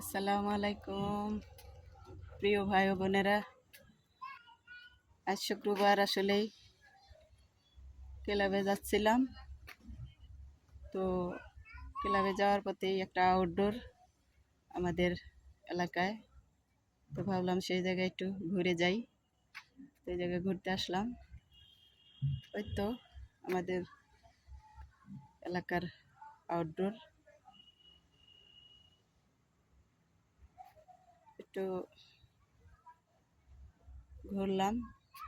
আসসালামু আলাইকুম প্রিয় ভাই ও বোনেরা। আজ শুক্রবার, আসলেই ক্লাবে যাচ্ছিলাম। তো ক্লাবে যাওয়ার পথেই একটা আউটডোর আমাদের এলাকায়, তো ভাবলাম সেই জায়গায় একটু ঘুরে যাই। সেই জায়গায় ঘুরতে আসলাম। ওই তো আমাদের এলাকার আউটডোর, একটু ঘুরলাম,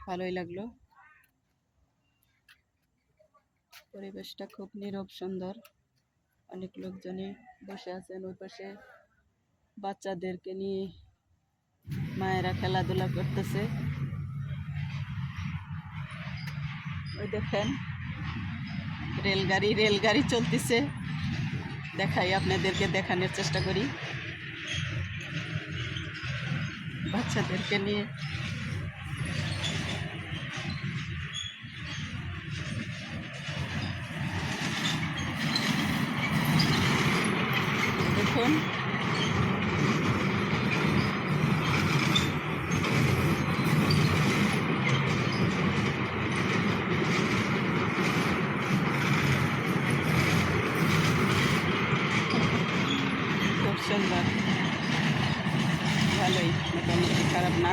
ভালোই লাগলো। পরিবেশটা খুব নীরব, সুন্দর। অনেক লোকজনই বসে আছেন। ওই পাশে বাচ্চাদেরকে নিয়ে মায়েরা খেলাধুলা করতেছে। ওই দেখেন রেলগাড়ি চলতেছে। দেখাই, আপনাদেরকে দেখানোর চেষ্টা করি। বাচ্চাদেরকে নিয়ে দেখুন, খুব সুন্দর, ভালোই, মোটামুটি খারাপ না।